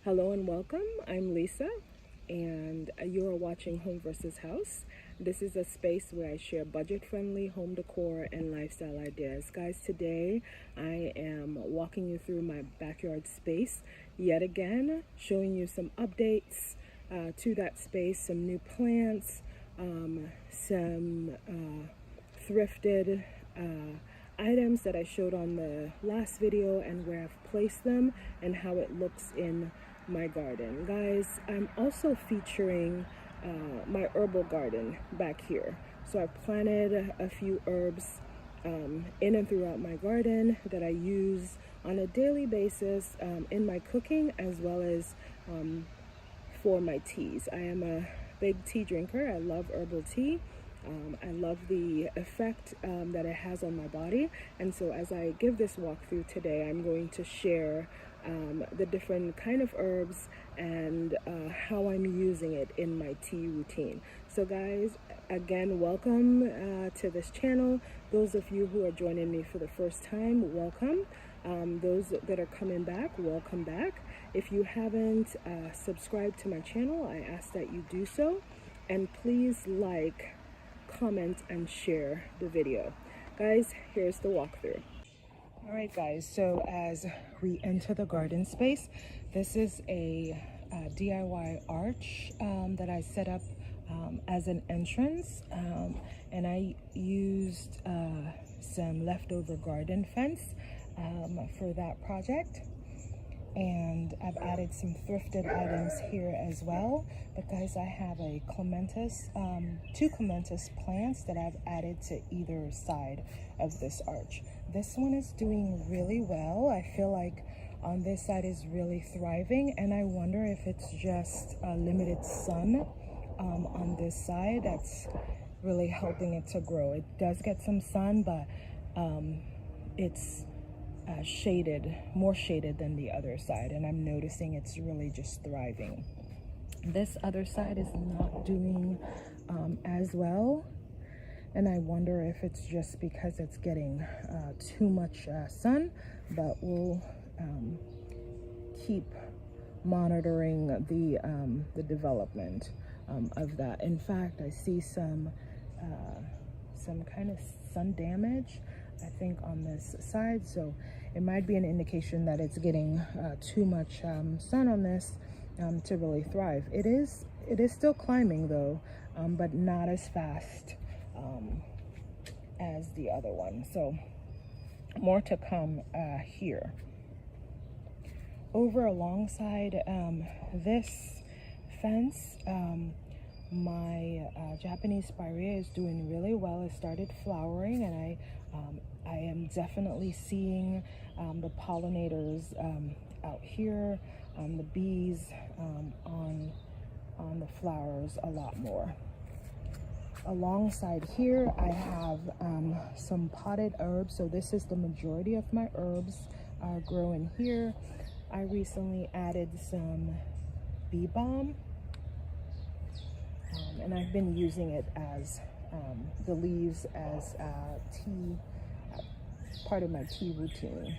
Hello and welcome. I'm Lisa, and you are watching Home vs. House. This is a space where I share budget-friendly home decor and lifestyle ideas. Guys, today I am walking you through my backyard space yet again, showing you some updates to that space, some new plants, some thrifted items that I showed on the last video and where I've placed them and how it looks in my garden. Guys, I'm also featuring my herbal garden back here. So I've planted a few herbs in and throughout my garden that I use on a daily basis in my cooking as well as for my teas. I am a big tea drinker. I love herbal tea. I love the effect that it has on my body, and so as I give this walkthrough today, I'm going to share the different kind of herbs and how I'm using it in my tea routine. So guys, again, welcome to this channel. Those of you who are joining me for the first time, welcome. Those that are coming back, welcome back. If you haven't subscribed to my channel, I ask that you do so, and please like, comment, and share the video. Guys, here's the walkthrough. All right, guys, so as we enter the garden space, this is a DIY arch that I set up as an entrance, and I used some leftover garden fence for that project. And I've added some thrifted items here as well. But guys, I have a clematis, two clematis plants that I've added to either side of this arch. This one is doing really well. I feel like on this side is really thriving, and I wonder if it's just a limited sun on this side that's really helping it to grow. It does get some sun, but it's shaded, more shaded than the other side, and I'm noticing it's really just thriving. This other side is not doing as well, and I wonder if it's just because it's getting too much sun, but we'll keep monitoring the development of that. In fact, I see some kind of sun damage, I think, on this side, so it might be an indication that it's getting too much sun on this to really thrive. It is still climbing though, but not as fast as the other one, so more to come here. Over alongside this fence, my Japanese spirea is doing really well. It started flowering, and I am definitely seeing the pollinators out here, the bees on the flowers a lot more. Alongside here, I have some potted herbs. So this is the majority of my herbs growing here. I recently added some bee balm, and I've been using it as the leaves as tea, part of my tea routine.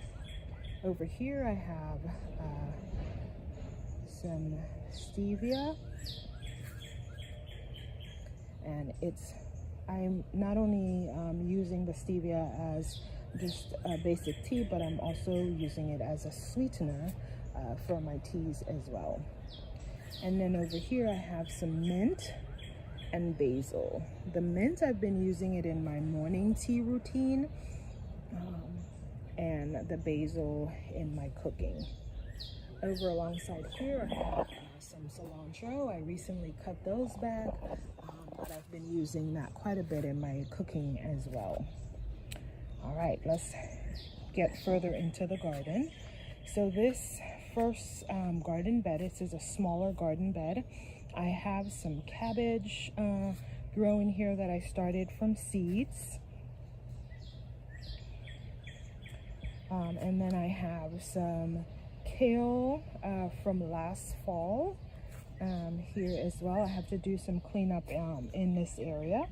Over here I have some stevia, and I'm not only using the stevia as just a basic tea, but I'm also using it as a sweetener for my teas as well. And then over here I have some mint and basil. The mint, I've been using it in my morning tea routine, and the basil in my cooking. Over alongside here I have some cilantro. I recently cut those back, but I've been using that quite a bit in my cooking as well. All right, let's get further into the garden. So this first garden bed, this is a smaller garden bed. I have some cabbage growing here that I started from seeds. And then I have some kale from last fall here as well. I have to do some cleanup in this area.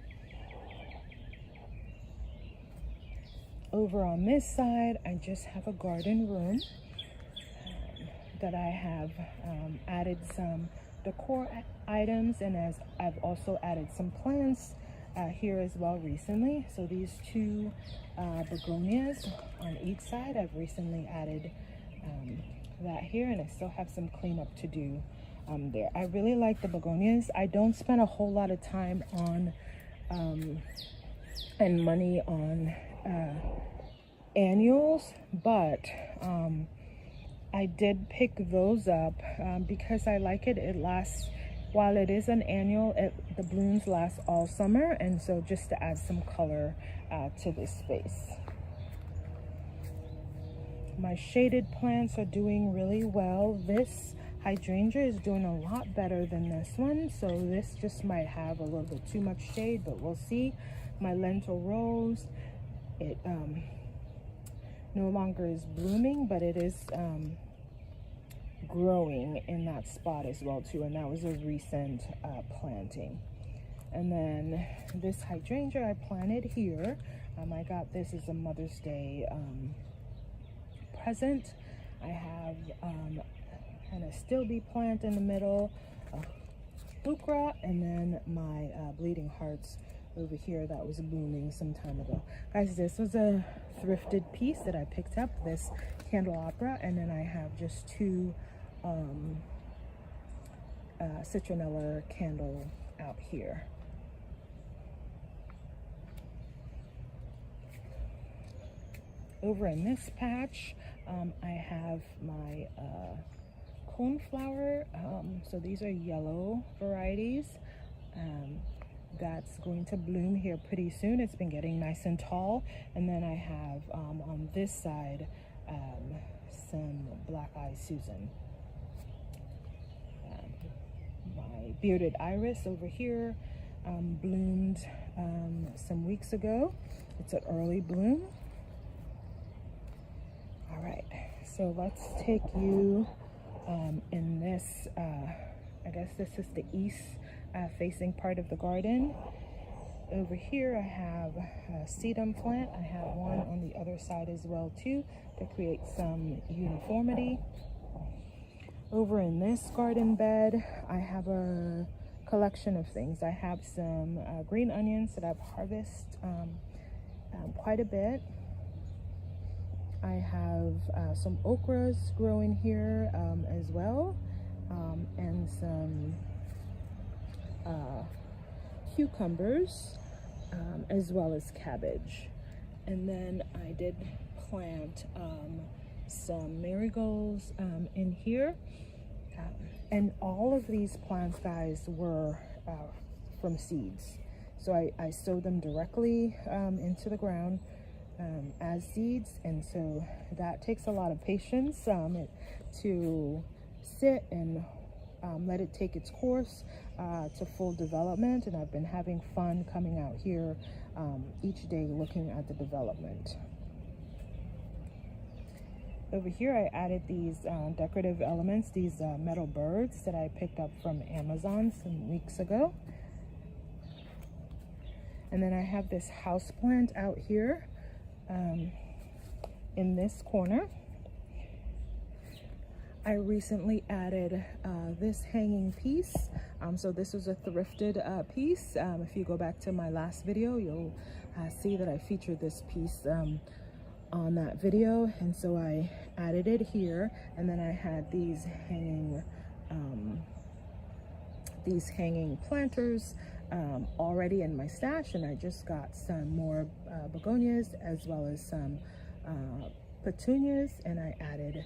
Over on this side, I just have a garden room that I have added some decor items, and as I've also added some plants here as well recently. So these two begonias on each side, I've recently added that here, and I still have some cleanup to do there. I really like the begonias. I don't spend a whole lot of time on and money on annuals, but I did pick those up because I like it. It lasts, while it is an annual, the blooms last all summer, and so just to add some color to this space. My shaded plants are doing really well. This hydrangea is doing a lot better than this one, so this just might have a little bit too much shade, but we'll see. My lentil rose, it no longer is blooming, but it is growing in that spot as well too, and that was a recent planting. And then this hydrangea I planted here. I got this as a Mother's Day present. I have kind of still be plant in the middle, lucra, and then my bleeding hearts over here that was blooming some time ago. Guys, this was a thrifted piece that I picked up, this candelabra, and then I have just two citronella candle out here. Over in this patch, I have my coneflower. So these are yellow varieties. That's going to bloom here pretty soon. It's been getting nice and tall. And then I have on this side some black eye Susan. My bearded iris over here bloomed some weeks ago. It's an early bloom. All right, so let's take you in this, I guess this is the east facing part of the garden. Over here I have a sedum plant. I have one on the other side as well too, to create some uniformity. Over in this garden bed, I have a collection of things. I have some green onions that I've harvested quite a bit. I have some okras growing here as well, and some cucumbers, as well as cabbage. And then I did plant some marigolds in here. And all of these plants, guys, were from seeds. So I sowed them directly into the ground as seeds, and so that takes a lot of patience to sit and let it take its course to full development. And I've been having fun coming out here each day looking at the development. Over here I added these decorative elements, these metal birds that I picked up from Amazon some weeks ago. And then I have this house plant out here in this corner. I recently added this hanging piece. So this was a thrifted piece. If you go back to my last video, you'll see that I featured this piece on that video, and so I added it here. And then I had these hanging planters already in my stash, and I just got some more begonias as well as some petunias, and I added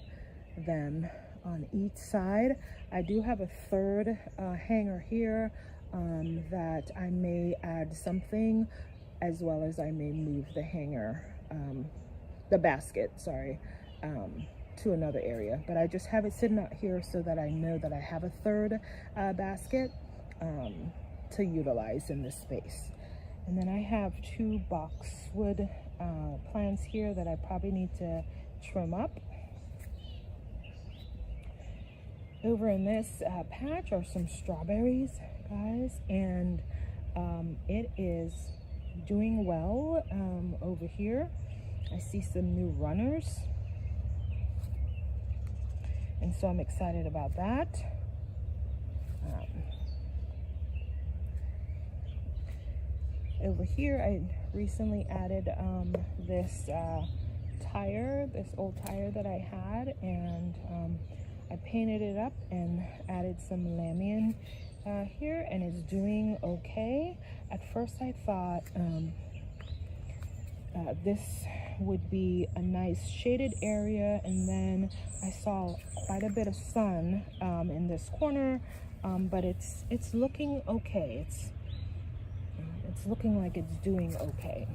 them on each side. I do have a third hanger here that I may add something, as well as I may move the hanger, the basket, sorry, to another area. But I just have it sitting out here so that I know that I have a third basket to utilize in this space. And then I have two boxwood plants here that I probably need to trim up. Over in this patch are some strawberries, guys, and it is doing well over here. I see some new runners, and so I'm excited about that. Over here, I recently added this this old tire that I had, and I painted it up and added some lamian here, and it's doing okay. At first I thought this would be a nice shaded area, and then I saw quite a bit of sun in this corner, but it's looking okay. It's looking like it's doing okay.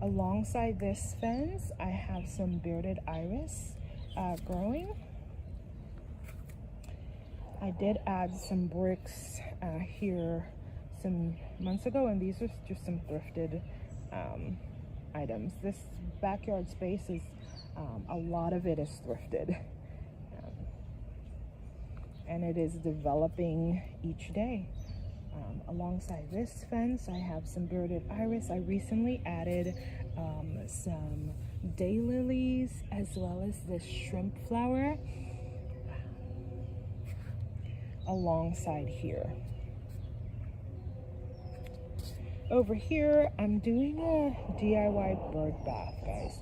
Alongside this fence, I have some bearded iris growing. I did add some bricks here some months ago, and these are just some thrifted items. This backyard space is a lot of it is thrifted, and it is developing each day. Alongside this fence, I have some bearded iris. I recently added some daylilies as well as this shrimp flower alongside here. Over here, I'm doing a DIY bird bath, guys.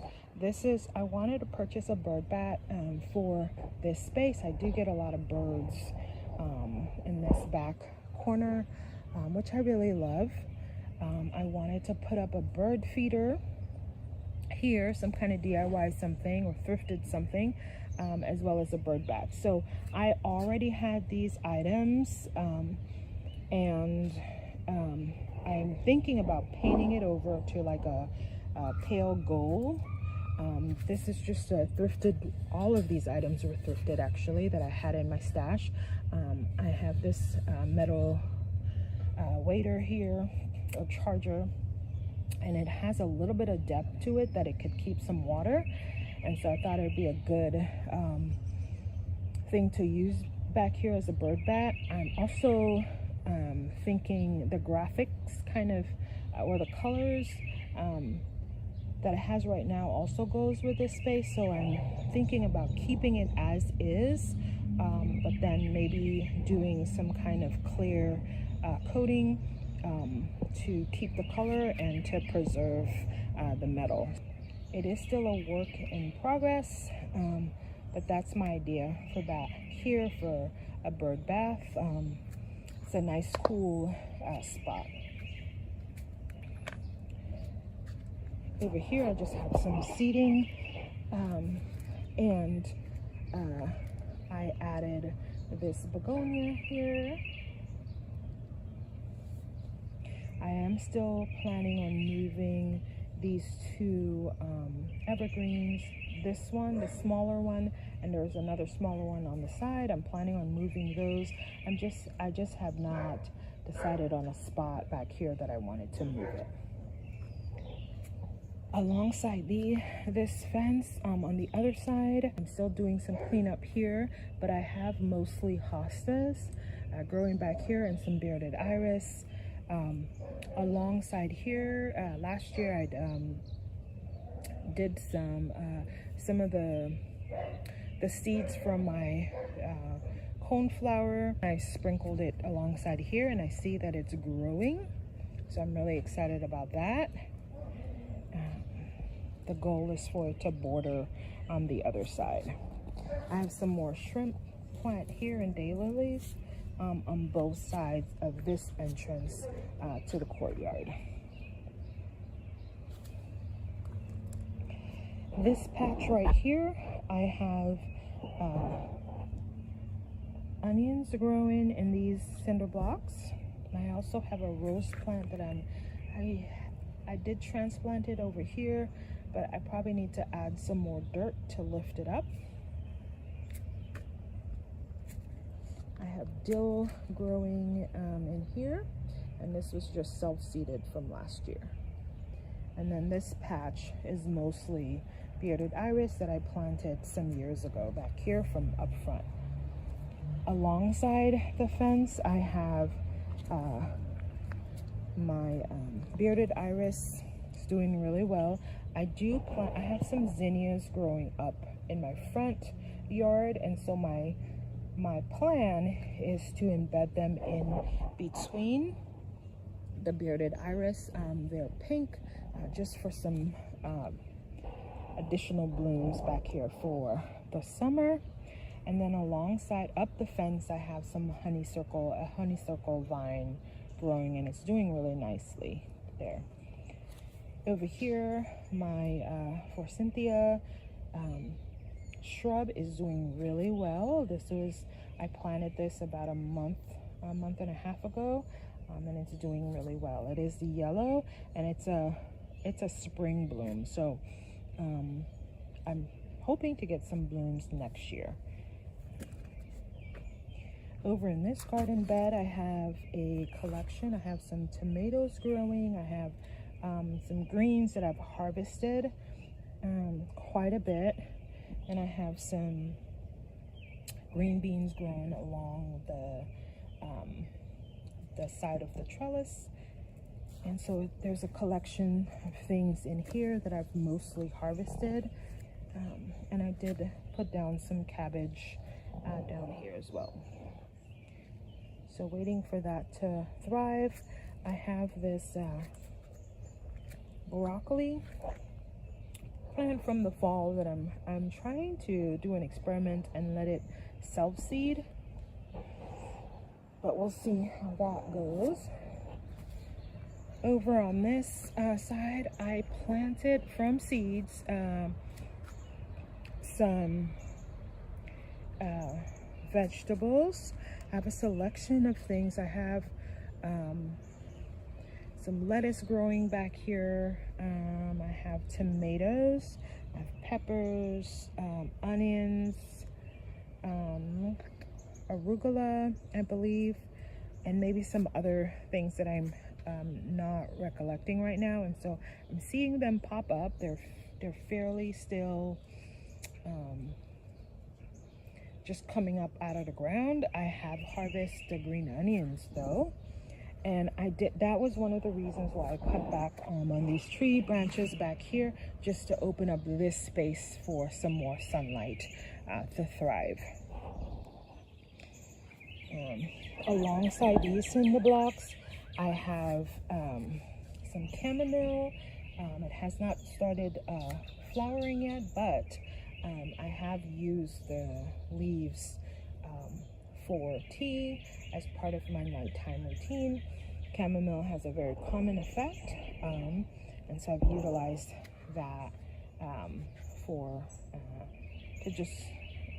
I wanted to purchase a bird bath for this space. I do get a lot of birds in this back corner, which I really love. I wanted to put up a bird feeder here, some kind of DIY something or thrifted something, as well as a bird bath. So I already had these items, and I'm thinking about painting it over to like a pale gold. This is just a thrifted, all of these items were thrifted actually that I had in my stash. I have this metal waiter here, or charger, and it has a little bit of depth to it that it could keep some water, and so I thought it would be a good thing to use back here as a bird bath. I'm also thinking the graphics kind of or the colors that it has right now also goes with this space, so I'm thinking about keeping it as is, but then maybe doing some kind of clear coating to keep the color and to preserve the metal. It is still a work in progress, but that's my idea for that here for a bird bath. It's a nice cool spot. Over here I just have some seating, and I added this begonia here. I am still planning on moving these two evergreens, this one, the smaller one, and there's another smaller one on the side. I'm planning on moving those. I just have not decided on a spot back here that I wanted to move it. Alongside this fence, on the other side, I'm still doing some cleanup here, but I have mostly hostas growing back here and some bearded iris. Alongside here, last year I did some of the seeds from my coneflower. I sprinkled it alongside here, and I see that it's growing, so I'm really excited about that. The goal is for it to border on the other side. I have some more shrimp plant here and daylilies on both sides of this entrance to the courtyard. This patch right here, I have onions growing in these cinder blocks. I also have a rose plant that I did transplant it over here, but I probably need to add some more dirt to lift it up. I have dill growing in here, and this was just self-seeded from last year. And then this patch is mostly bearded iris that I planted some years ago back here from up front. Alongside the fence, I have my bearded iris. It's doing really well. I have some zinnias growing up in my front yard, and so my my plan is to embed them in between the bearded iris. They're pink, just for some additional blooms back here for the summer. And then alongside up the fence, I have some a honeysuckle vine growing, and it's doing really nicely there. Over here, my forsythia shrub is doing really well. I planted this about a month and a half ago, and it's doing really well. It is yellow, and it's a spring bloom, so I'm hoping to get some blooms next year. Over in this garden bed, I have a collection. I have some tomatoes growing. I have some greens that I've harvested quite a bit, and I have some green beans growing along the side of the trellis. And so there's a collection of things in here that I've mostly harvested, and I did put down some cabbage down here as well. So waiting for that to thrive. I have this broccoli plant from the fall that I'm trying to do an experiment and let it self-seed, but we'll see how that goes. Over on this side, I planted from seeds some vegetables. I have a selection of things. I have some lettuce growing back here. I have tomatoes, I have peppers, onions, arugula, I believe, and maybe some other things that I'm not recollecting right now. And so I'm seeing them pop up. They're fairly still just coming up out of the ground. I have harvested the green onions though, and that was one of the reasons why I cut back on these tree branches back here, just to open up this space for some more sunlight to thrive. Alongside these cinder blocks, I have some chamomile. It has not started flowering yet, but I have used the leaves for tea as part of my nighttime routine. Chamomile has a very calming effect, and so I've utilized that to just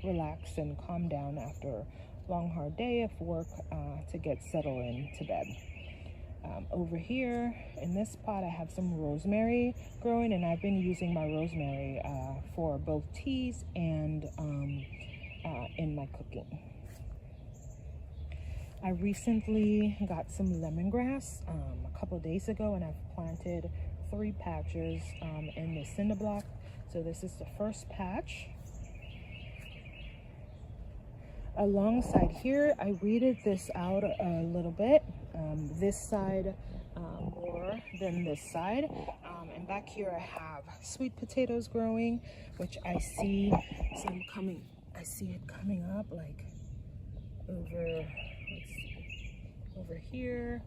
relax and calm down after a long hard day of work, to get settled into bed. Over here in this pot, I have some rosemary growing, and I've been using my rosemary for both teas and in my cooking. I recently got some lemongrass a couple days ago, and I've planted 3 patches in the cinder block. So this is the first patch. Alongside here, I weeded this out a little bit, this side more than this side, and back here I have sweet potatoes growing, which I see it coming up like over here,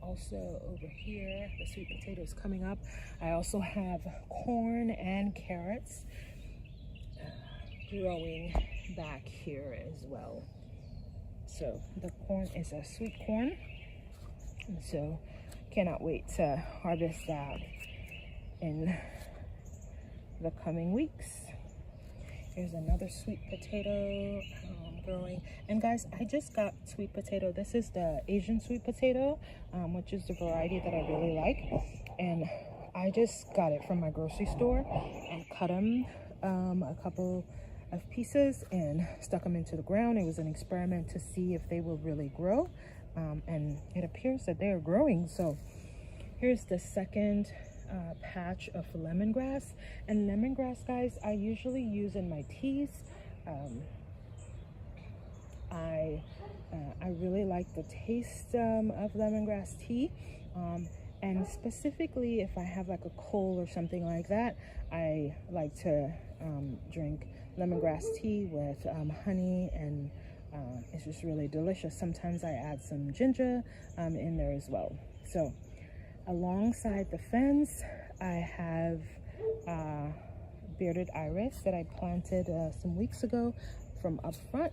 also over here, the sweet potatoes coming up. I also have corn and carrots growing back here as well. So the corn is a sweet corn, and so cannot wait to harvest that in the coming weeks. Here's another sweet potato growing. And guys, I just got sweet potato. This is the Asian sweet potato, which is the variety that I really like, and I just got it from my grocery store and cut them a couple of pieces and stuck them into the ground. It was an experiment to see if they will really grow, and it appears that they are growing. So here's the second patch of lemongrass. And lemongrass, guys, I usually use in my teas. I really like the taste of lemongrass tea, and specifically if I have like a cold or something like that, I like to drink lemongrass tea with honey and It's just really delicious. Sometimes I add some ginger in there as well. So alongside the fence, I have bearded iris that I planted some weeks ago from up front.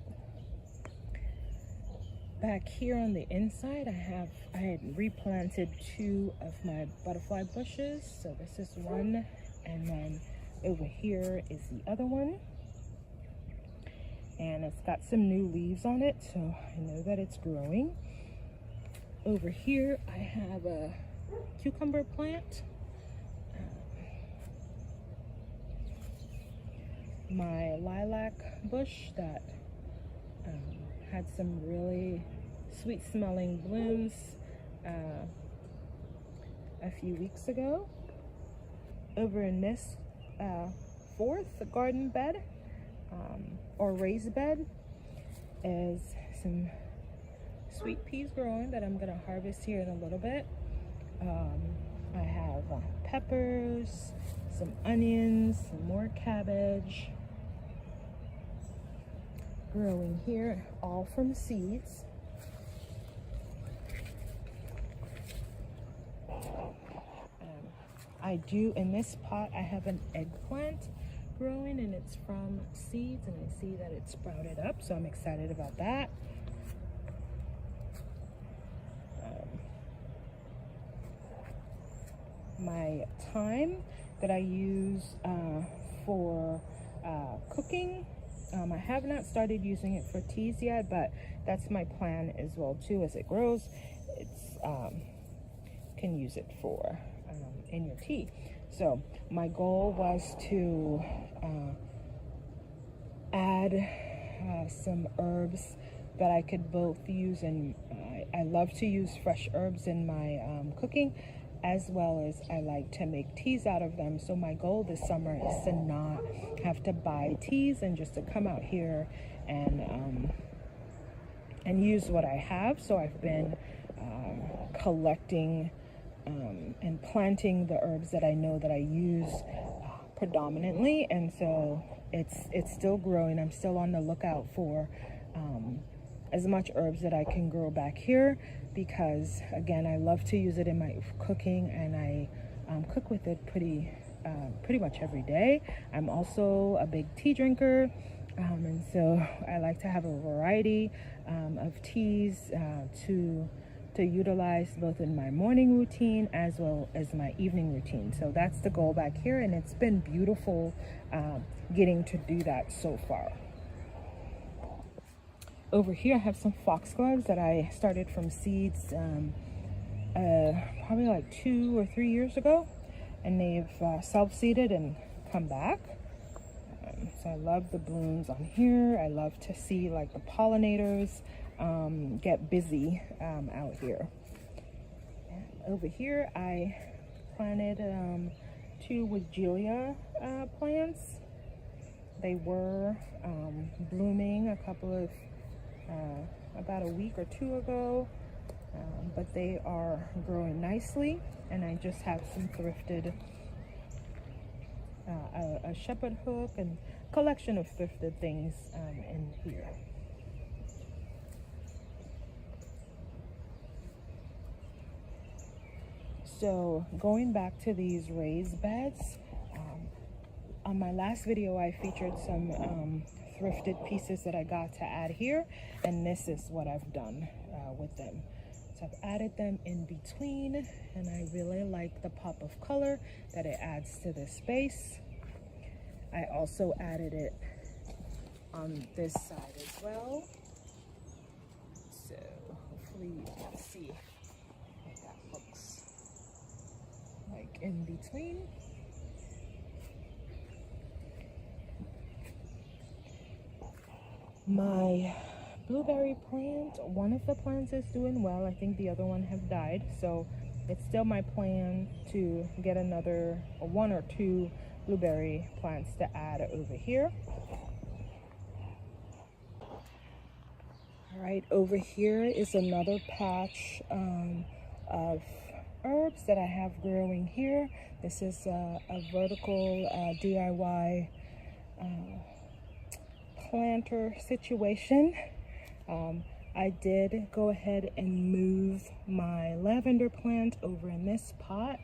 Back here on the inside, I had replanted 2 of my butterfly bushes. So this is one, and then over here is the other one. And it's got some new leaves on it, so I know that it's growing. Over here, I have a cucumber plant. My lilac bush that had some really sweet smelling blooms a few weeks ago. Over in this 4th garden bed or raised bed is some sweet peas growing that I'm gonna harvest here in a little bit. I have peppers, some onions, some more cabbage growing here, all from seeds. I do, in this pot, I have an eggplant growing, and it's from seeds, and I see that it's sprouted up, so I'm excited about that. My thyme that I use for cooking, I have not started using it for teas yet, but that's my plan as well too. As it grows, it's can use it for in your tea. So my goal was to add some herbs that I could both use, and I love to use fresh herbs in my cooking, as well as I like to make teas out of them. So my goal this summer is to not have to buy teas and just to come out here and use what I have. So I've been collecting and planting the herbs that I know that I use predominantly, and so it's still growing. I'm still on the lookout for as much herbs that I can grow back here, because again, I love to use it in my cooking, and I cook with it pretty much every day. I'm also a big tea drinker, and so I like to have a variety of teas to utilize both in my morning routine as well as my evening routine. So that's the goal back here, and it's been beautiful getting to do that so far. Over here I have some foxgloves that I started from seeds probably like 2 or 3 years ago, and they've self-seeded and come back. So I love the blooms on here. I love to see like the pollinators get busy out here. And over here I planted 2 Veggies plants. They were blooming a couple of about a week or 2 ago, but they are growing nicely, and I just have some thrifted a shepherd hook and collection of thrifted things in here. So going back to these raised beds, on my last video I featured some thrifted pieces that I got to add here, and this is what I've done with them. So I've added them in between, and I really like the pop of color that it adds to this space. I also added it on this side as well, so hopefully you can see what that looks like in between. My blueberry plant, one of the plants is doing well. I think the other one have died, so it's still my plan to get another 1 or 2 blueberry plants to add over here. All right, over here is another patch of herbs that I have growing here. This is a vertical DIY planter situation. I did go ahead and move my lavender plant over in this pot.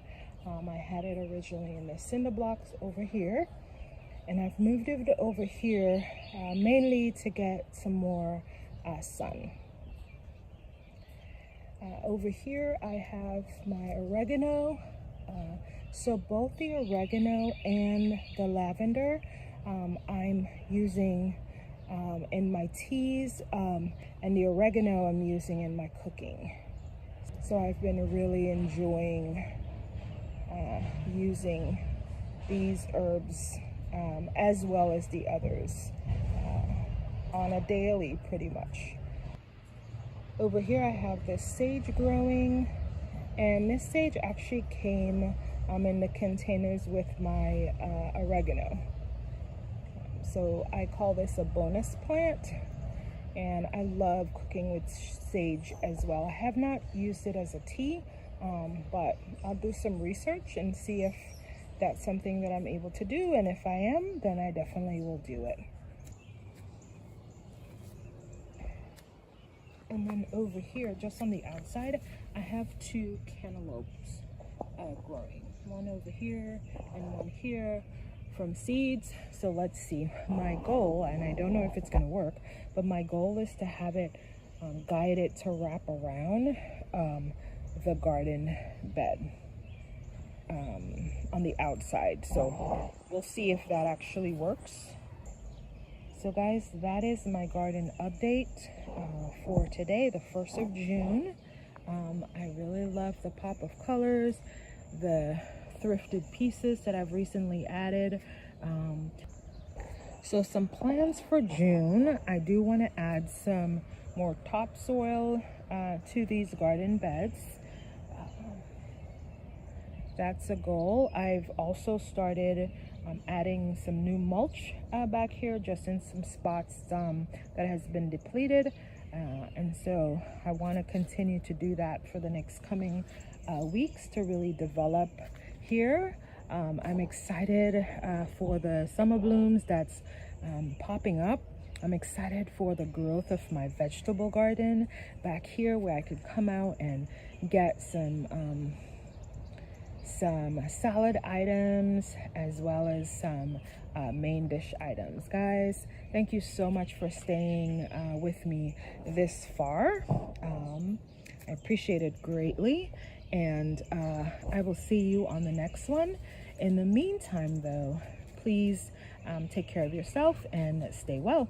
I had it originally in the cinder blocks over here, and I've moved it over here mainly to get some more sun. Over here I have my oregano. So both the oregano and the lavender I'm using in my teas, and the oregano I'm using in my cooking. So I've been really enjoying using these herbs as well as the others on a daily pretty much. Over here I have this sage growing, and this sage actually came in the containers with my oregano. So I call this a bonus plant, and I love cooking with sage as well. I have not used it as a tea, but I'll do some research and see if that's something that I'm able to do, and if I am, then I definitely will do it. And then over here, just on the outside, I have two cantaloupes growing. One over here and one here from seeds. So let's see. My goal, and I don't know if it's going to work, but my goal is to have it guided to wrap around the garden bed on the outside. So we'll see if that actually works. So guys, that is my garden update for today, the 1st of June. I really love the pop of colors, the thrifted pieces that I've recently added. So some plans for June, I do want to add some more topsoil to these garden beds. That's a goal. I've also started adding some new mulch back here, just in some spots that has been depleted, and so I want to continue to do that for the next coming weeks to really develop here. I'm excited for the summer blooms that's popping up. I'm excited for the growth of my vegetable garden back here, where I could come out and get some salad items as well as some main dish items. Guys, thank you so much for staying with me this far. I appreciate it greatly, and I will see you on the next one. In the meantime though, please take care of yourself and stay well.